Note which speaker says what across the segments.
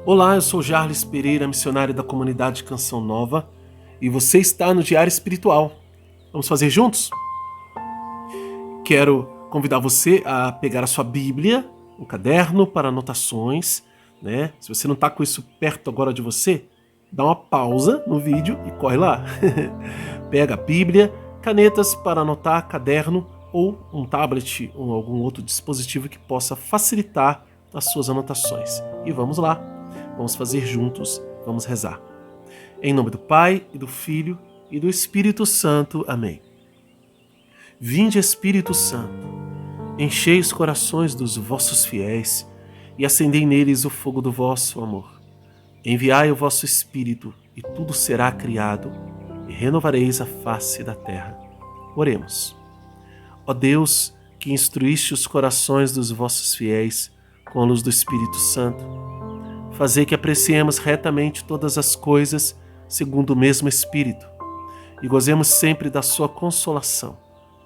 Speaker 1: Olá, eu sou Jarles Pereira, missionário da comunidade Canção Nova, e você está no Diário Espiritual. Vamos fazer juntos? Quero convidar você a pegar a sua Bíblia, um caderno para anotações, né? Se você não está com isso perto agora de você, dá uma pausa no vídeo e corre lá. Pega a Bíblia, canetas para anotar, caderno ou um tablet ou algum outro dispositivo que possa facilitar as suas anotações. E vamos lá. Vamos fazer juntos, vamos rezar. Em nome do Pai, e do Filho, e do Espírito Santo. Amém. Vinde, Espírito Santo, enchei os corações dos vossos fiéis, e acendei neles o fogo do vosso amor. Enviai o vosso Espírito, e tudo será criado, e renovareis a face da terra. Oremos. Ó Deus, que instruíste os corações dos vossos fiéis com a luz do Espírito Santo, fazei que apreciemos retamente todas as coisas segundo o mesmo Espírito e gozemos sempre da sua consolação.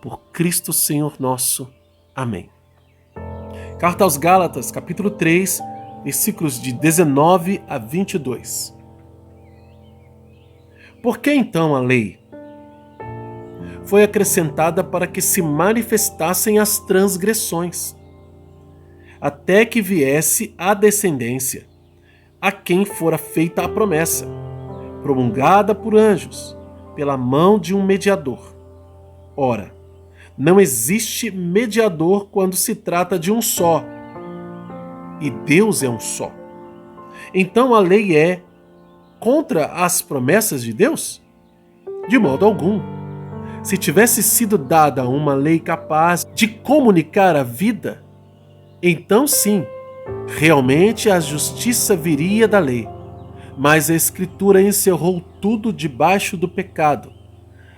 Speaker 1: Por Cristo Senhor nosso. Amém. Carta aos Gálatas, capítulo 3, versículos de 19 a 22. Por que então a lei? Foi acrescentada para que se manifestassem as transgressões, até que viesse a descendência, a quem fora feita a promessa, promulgada por anjos, pela mão de um mediador. Ora, não existe mediador quando se trata de um só, e Deus é um só. Então a lei é contra as promessas de Deus? De modo algum. Se tivesse sido dada uma lei capaz de comunicar a vida, então sim, realmente a justiça viria da lei, mas a Escritura encerrou tudo debaixo do pecado,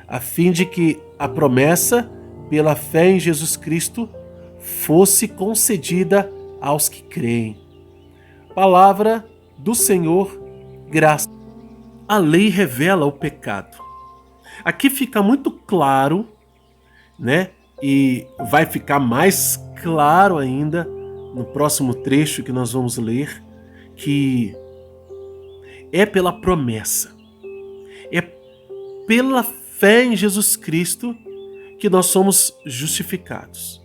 Speaker 1: a fim de que a promessa, pela fé em Jesus Cristo, fosse concedida aos que creem. Palavra do Senhor, graça. A lei revela o pecado. Aqui fica muito claro, né? E vai ficar mais claro ainda no próximo trecho que nós vamos ler, que é pela promessa, é pela fé em Jesus Cristo que nós somos justificados.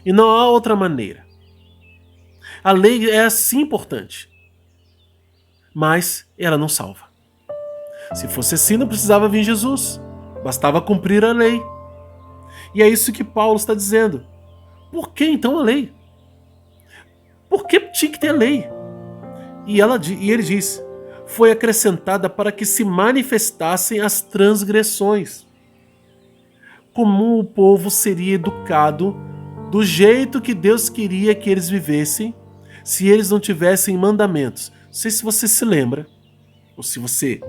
Speaker 1: E não há outra maneira. A lei é assim importante, mas ela não salva. Se fosse assim, não precisava vir Jesus, bastava cumprir a lei. E é isso que Paulo está dizendo. Por que então a lei? Por que tinha que ter lei? E ele diz, foi acrescentada para que se manifestassem as transgressões. Como o povo seria educado do jeito que Deus queria que eles vivessem se eles não tivessem mandamentos. Não sei se você se lembra, ou se você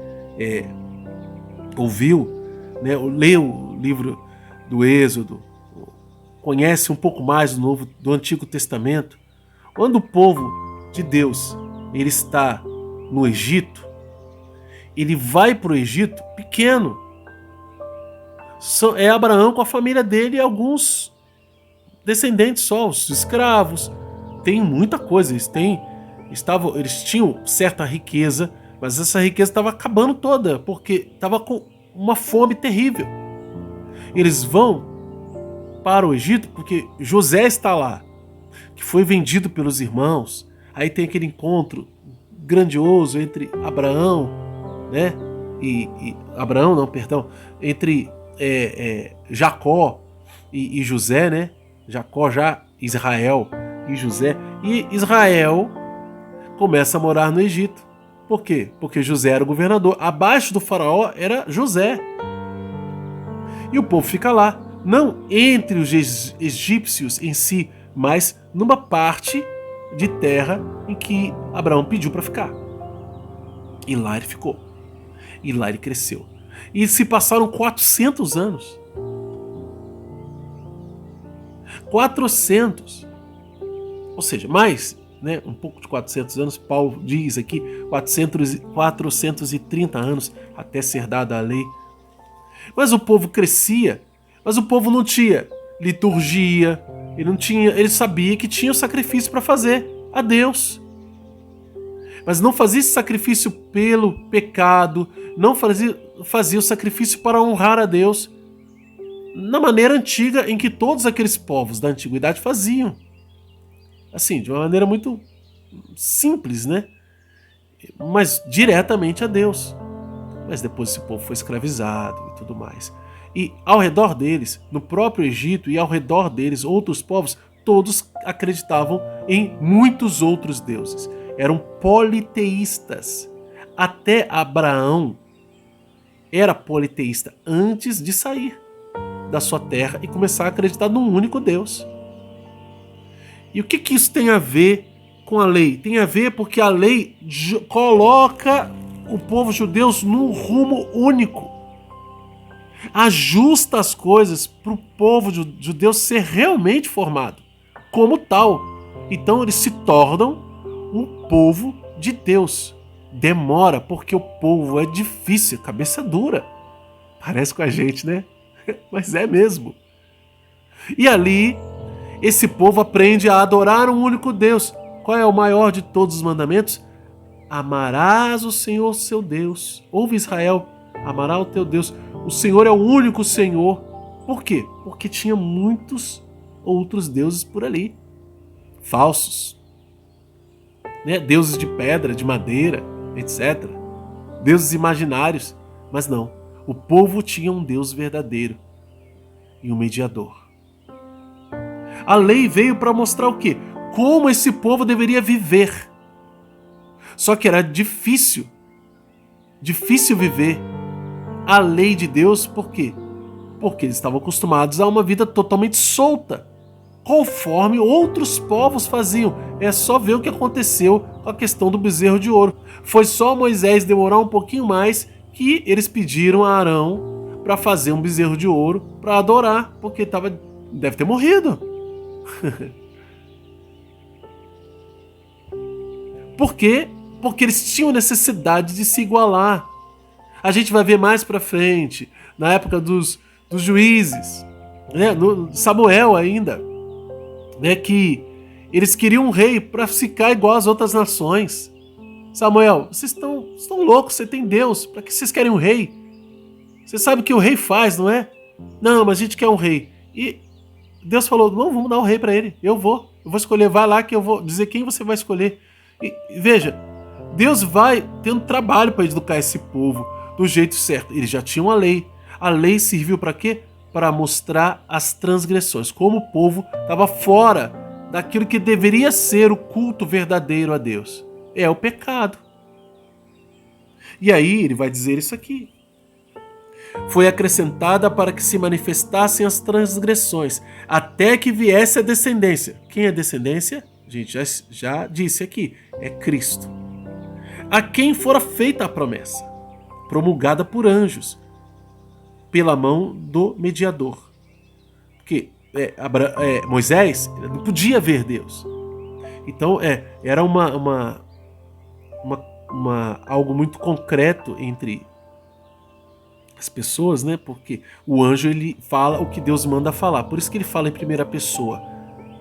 Speaker 1: ouviu, né, ou leu o livro do Êxodo, conhece um pouco mais do Antigo Testamento. Quando o povo de Deus ele está no Egito, ele vai para o Egito pequeno. É Abraão com a família dele e alguns descendentes só, os escravos. Tem muita coisa, eles tinham certa riqueza, mas essa riqueza estava acabando toda, porque estava com uma fome terrível. Eles vão para o Egito porque José está lá, que foi vendido pelos irmãos. Aí tem aquele encontro grandioso entre Abraão, né? Entre Jacó e José, né? Jacó já Israel e José. E Israel começa a morar no Egito. Por quê? Porque José era o governador. Abaixo do faraó era José. E o povo fica lá. Não entre os egípcios em si, mas numa parte de terra em que Abraão pediu para ficar. E lá ele ficou. E lá ele cresceu. E se passaram 400 anos. 400. Ou seja, mais, né, um pouco de 400 anos, Paulo diz aqui, 430 anos até ser dada a lei. Mas o povo crescia, mas o povo não tinha liturgia, ele sabia que tinha o sacrifício para fazer a Deus. Mas não fazia esse sacrifício pelo pecado, não fazia o sacrifício para honrar a Deus na maneira antiga em que todos aqueles povos da antiguidade faziam. Assim, de uma maneira muito simples, né? Mas diretamente a Deus. Mas depois esse povo foi escravizado e tudo mais. E ao redor deles, no próprio Egito e ao redor deles, outros povos, todos acreditavam em muitos outros deuses. Eram politeístas. Até Abraão era politeísta antes de sair da sua terra e começar a acreditar num único Deus. E o que isso tem a ver com a lei? Tem a ver porque a lei coloca o povo judeu num rumo único. Ajusta as coisas para o povo judeu ser realmente formado como tal. Então eles se tornam um povo de Deus. Demora porque o povo é difícil, cabeça dura. Parece com a gente, né? Mas é mesmo. E ali, esse povo aprende a adorar um único Deus. Qual é o maior de todos os mandamentos? Amarás o Senhor seu Deus. Ouve, Israel, amará o teu Deus. O Senhor é o único Senhor. Por quê? Porque tinha muitos outros deuses por ali. Falsos. Né? Deuses de pedra, de madeira, etc. Deuses imaginários. Mas não. O povo tinha um Deus verdadeiro e um mediador. A lei veio para mostrar o quê? Como esse povo deveria viver. Só que era difícil viver a lei de Deus. Por quê? Porque eles estavam acostumados a uma vida totalmente solta, conforme outros povos faziam. É só ver o que aconteceu com a questão do bezerro de ouro. Foi só Moisés demorar um pouquinho mais que eles pediram a Arão para fazer um bezerro de ouro para adorar, porque deve ter morrido. Por quê? Porque eles tinham necessidade de se igualar. A gente vai ver mais para frente, na época dos juízes, né? No Samuel ainda, né? Que eles queriam um rei para ficar igual às outras nações. Samuel, vocês estão loucos, você tem Deus, para que vocês querem um rei? Você sabe o que o rei faz, não é? Não, mas a gente quer um rei. E Deus falou, não, vamos dar um rei para ele, eu vou escolher, vai lá que eu vou dizer quem você vai escolher. E veja, Deus vai tendo trabalho para educar esse povo do jeito certo. Eles já tinham a lei. A lei serviu para quê? Para mostrar as transgressões, como o povo estava fora daquilo que deveria ser o culto verdadeiro a Deus. É o pecado. E aí ele vai dizer isso aqui. Foi acrescentada para que se manifestassem as transgressões, até que viesse a descendência. Quem é a descendência? A gente já disse aqui, é Cristo. A quem fora feita a promessa, promulgada por anjos, pela mão do mediador. Porque Moisés não podia ver Deus. Então era algo muito concreto entre as pessoas, né? Porque o anjo ele fala o que Deus manda falar. Por isso que ele fala em primeira pessoa.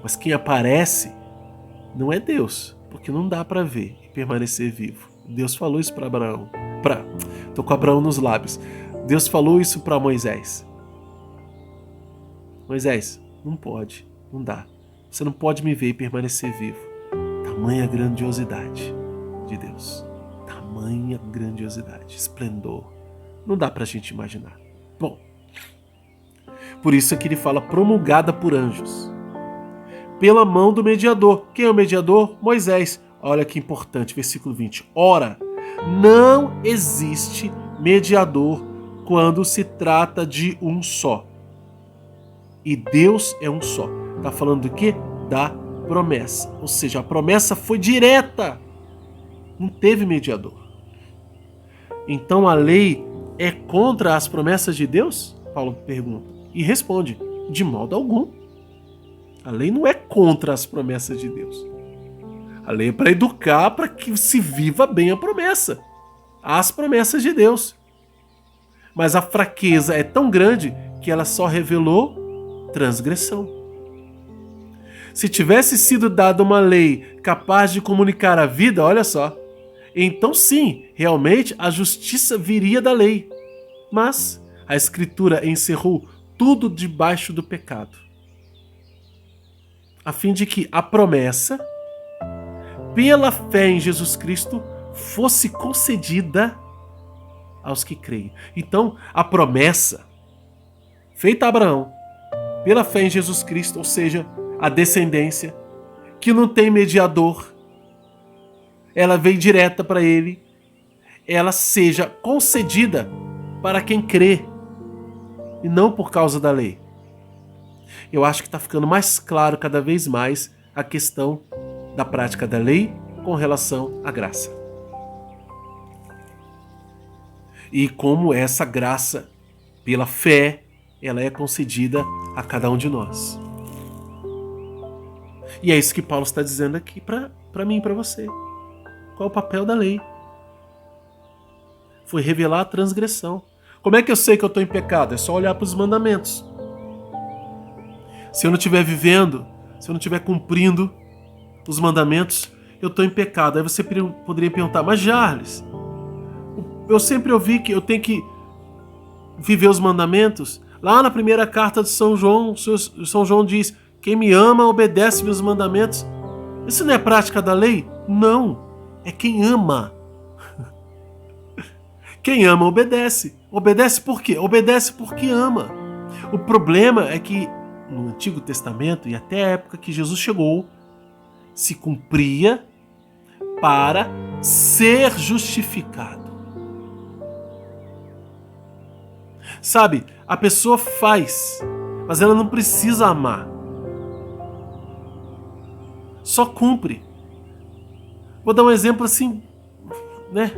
Speaker 1: Mas quem aparece não é Deus, porque não dá para ver e permanecer vivo. Deus falou isso para Abraão. Tô com Abraão nos lábios. Deus falou isso para Moisés. Moisés, não pode, não dá. Você não pode me ver e permanecer vivo. Tamanha grandiosidade de Deus. Tamanha grandiosidade, esplendor. Não dá pra gente imaginar. Bom, por isso é que ele fala promulgada por anjos. Pela mão do mediador. Quem é o mediador? Moisés. Olha que importante, versículo 20. Ora, não existe mediador quando se trata de um só. E Deus é um só. Está falando do quê? Da promessa. Ou seja, a promessa foi direta. Não teve mediador. Então a lei é contra as promessas de Deus? Paulo pergunta. E responde, de modo algum. A lei não é contra as promessas de Deus. A lei é para educar, para que se viva bem a promessa. As promessas de Deus. Mas a fraqueza é tão grande que ela só revelou transgressão. Se tivesse sido dada uma lei capaz de comunicar a vida, olha só, então sim, realmente a justiça viria da lei. Mas a Escritura encerrou tudo debaixo do pecado, a fim de que a promessa, pela fé em Jesus Cristo, fosse concedida aos que creem. Então, a promessa feita a Abraão, pela fé em Jesus Cristo, ou seja, a descendência, que não tem mediador, ela vem direta para ele, ela seja concedida para quem crê, e não por causa da lei. Eu acho que está ficando mais claro cada vez mais a questão da prática da lei com relação à graça. E como essa graça, pela fé, ela é concedida a cada um de nós. E é isso que Paulo está dizendo aqui para mim e para você. Qual é o papel da lei? Foi revelar a transgressão. Como é que eu sei que eu estou em pecado? É só olhar para os mandamentos. Se eu não estiver vivendo, se eu não estiver cumprindo os mandamentos, eu estou em pecado. Aí você poderia perguntar, mas Charles, eu sempre ouvi que eu tenho que viver os mandamentos. Lá na primeira carta de São João, São João diz, quem me ama obedece meus mandamentos. Isso não é prática da lei? Não, é quem ama. Quem ama obedece. Obedece por quê? Obedece porque ama. O problema é que no Antigo Testamento e até a época que Jesus chegou, se cumpria para ser justificado. Sabe, a pessoa faz, mas ela não precisa amar. Só cumpre. Vou dar um exemplo assim, né?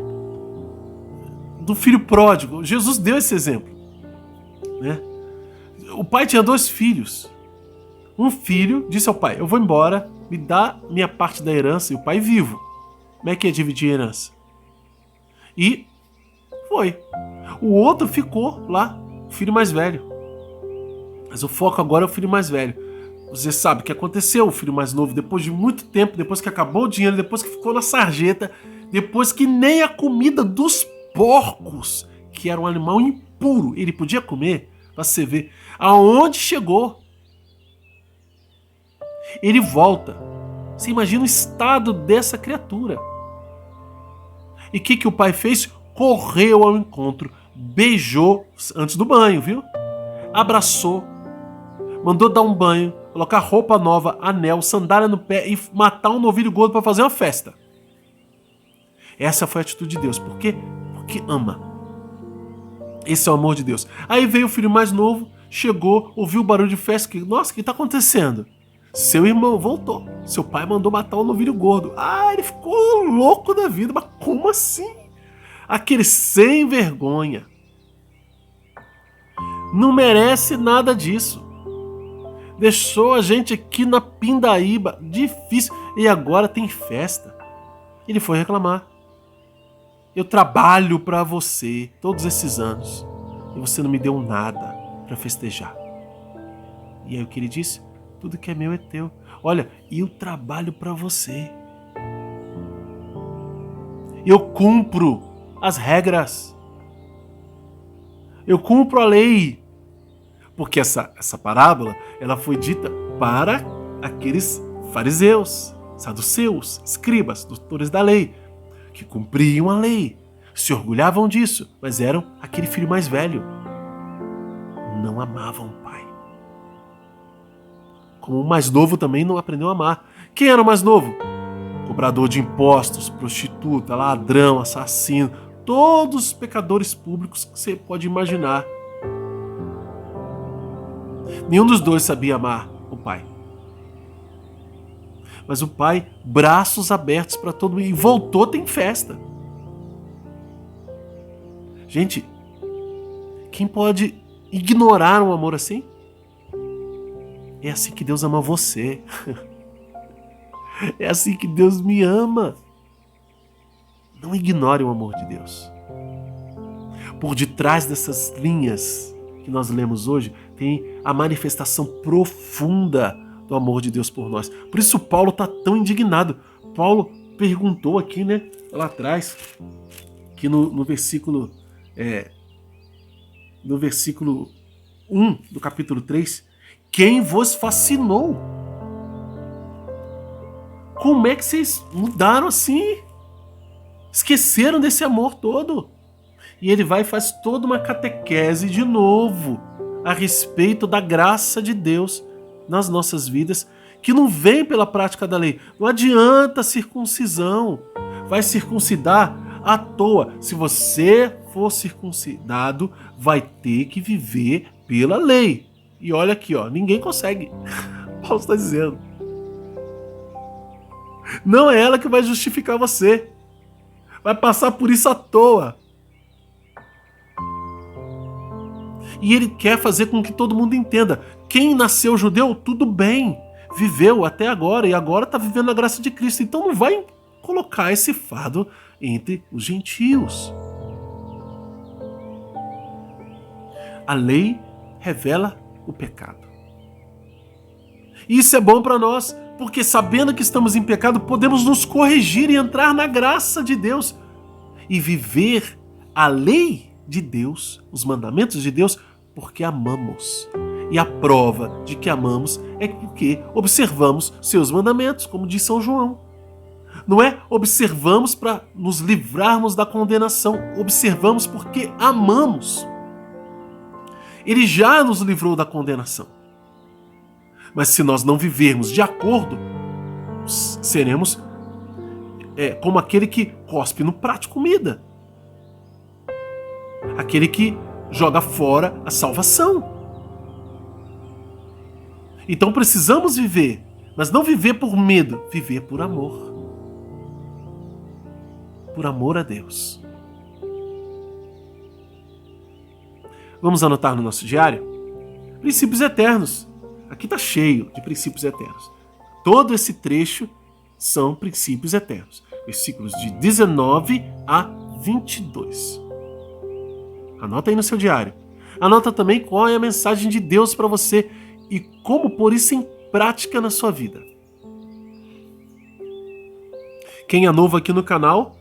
Speaker 1: Do filho pródigo. Jesus deu esse exemplo, né? O pai tinha 2 filhos. Um filho disse ao pai, eu vou embora, me dá minha parte da herança. E o pai vivo. Como é que é dividir a herança? E foi. O outro ficou lá, o filho mais velho. Mas o foco agora é o filho mais velho. Você sabe o que aconteceu, o filho mais novo, depois de muito tempo, depois que acabou o dinheiro, depois que ficou na sarjeta, depois que nem a comida dos porcos, que era um animal impuro, ele podia comer, pra você ver aonde chegou. Ele volta. Você imagina o estado dessa criatura. E o que o pai fez? Correu ao encontro, beijou antes do banho, viu? Abraçou, mandou dar um banho, colocar roupa nova, anel, sandália no pé e matar um novilho gordo para fazer uma festa. Essa foi a atitude de Deus. Por quê? Porque ama. Esse é o amor de Deus. Aí veio o filho mais novo, chegou, ouviu o barulho de festa. Nossa, o que está acontecendo? Seu irmão voltou. Seu pai mandou matar um novilho gordo. Ah, ele ficou louco da vida. Mas como assim? Aquele sem vergonha. Não merece nada disso. Deixou a gente aqui na pindaíba. Difícil. E agora tem festa. Ele foi reclamar. Eu trabalho para você todos esses anos e você não me deu nada para festejar. E aí o que ele disse? Tudo que é meu é teu. Olha, eu trabalho para você. Eu cumpro as regras. Eu cumpro a lei. Porque essa parábola, ela foi dita para aqueles fariseus, saduceus, escribas, doutores da lei, que cumpriam a lei, se orgulhavam disso, mas eram aquele filho mais velho. Não amavam o pai. Como o mais novo também não aprendeu a amar. Quem era o mais novo? Cobrador de impostos, prostituta, ladrão, assassino, todos os pecadores públicos que você pode imaginar. Nenhum dos dois sabia amar o pai. Mas o pai, braços abertos para todo mundo, e voltou, tem festa. Gente, quem pode ignorar um amor assim? É assim que Deus ama você. É assim que Deus me ama. Não ignore o amor de Deus. Por detrás dessas linhas que nós lemos hoje, tem a manifestação profunda do amor de Deus por nós. Por isso Paulo está tão indignado. Paulo perguntou aqui, né, lá atrás, que no versículo 1 do capítulo 3, quem vos fascinou? Como é que vocês mudaram assim? Esqueceram desse amor todo? E ele vai e faz toda uma catequese de novo a respeito da graça de Deus nas nossas vidas, que não vem pela prática da lei. Não adianta circuncisão. Vai circuncidar à toa. Se você for circuncidado, vai ter que viver pela lei. E olha aqui, ó, ninguém consegue. Paulo está dizendo. Não é ela que vai justificar você. Vai passar por isso à toa. E ele quer fazer com que todo mundo entenda. Quem nasceu judeu, tudo bem. Viveu até agora e agora está vivendo a graça de Cristo. Então não vai colocar esse fardo entre os gentios. A lei revela o pecado. E isso é bom para nós, porque sabendo que estamos em pecado, podemos nos corrigir e entrar na graça de Deus e viver a lei de Deus, os mandamentos de Deus, porque amamos. E a prova de que amamos é porque observamos seus mandamentos, como diz São João. Não é observamos para nos livrarmos da condenação, observamos porque amamos. Ele já nos livrou da condenação. Mas se nós não vivermos de acordo, seremos como aquele que cospe no prato de comida. Aquele que joga fora a salvação. Então precisamos viver, mas não viver por medo, viver por amor. Por amor a Deus. Vamos anotar no nosso diário? Princípios eternos. Aqui está cheio de princípios eternos. Todo esse trecho são princípios eternos. Versículos de 19 a 22. Anota aí no seu diário. Anota também qual é a mensagem de Deus para você e como pôr isso em prática na sua vida. Quem é novo aqui no canal,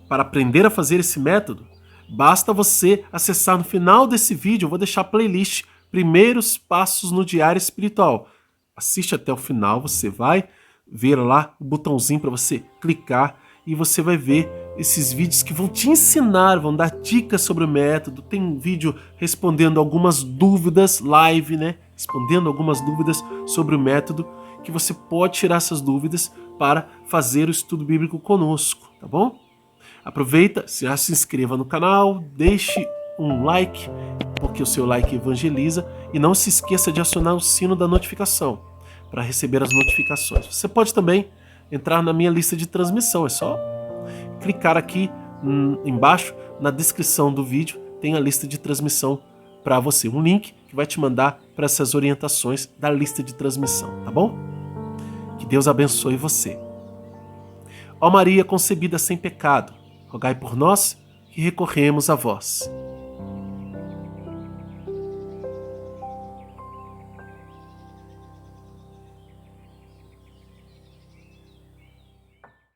Speaker 1: para aprender a fazer esse método, basta você acessar no final desse vídeo, eu vou deixar a playlist Primeiros Passos no Diário Espiritual. Assiste até o final, você vai ver lá o botãozinho para você clicar e você vai ver esses vídeos que vão te ensinar, vão dar dicas sobre o método. Tem um vídeo respondendo algumas dúvidas, live, né? Respondendo algumas dúvidas sobre o método, que você pode tirar essas dúvidas para fazer o estudo bíblico conosco, tá bom? Aproveita, já se inscreva no canal, deixe um like, porque o seu like evangeliza, e não se esqueça de acionar o sino da notificação para receber as notificações. Você pode também entrar na minha lista de transmissão, é só clicar aqui embaixo na descrição do vídeo, tem a lista de transmissão para você, um link que vai te mandar para essas orientações da lista de transmissão, tá bom? Que Deus abençoe você. Ó Maria concebida sem pecado, rogai por nós que recorremos a vós.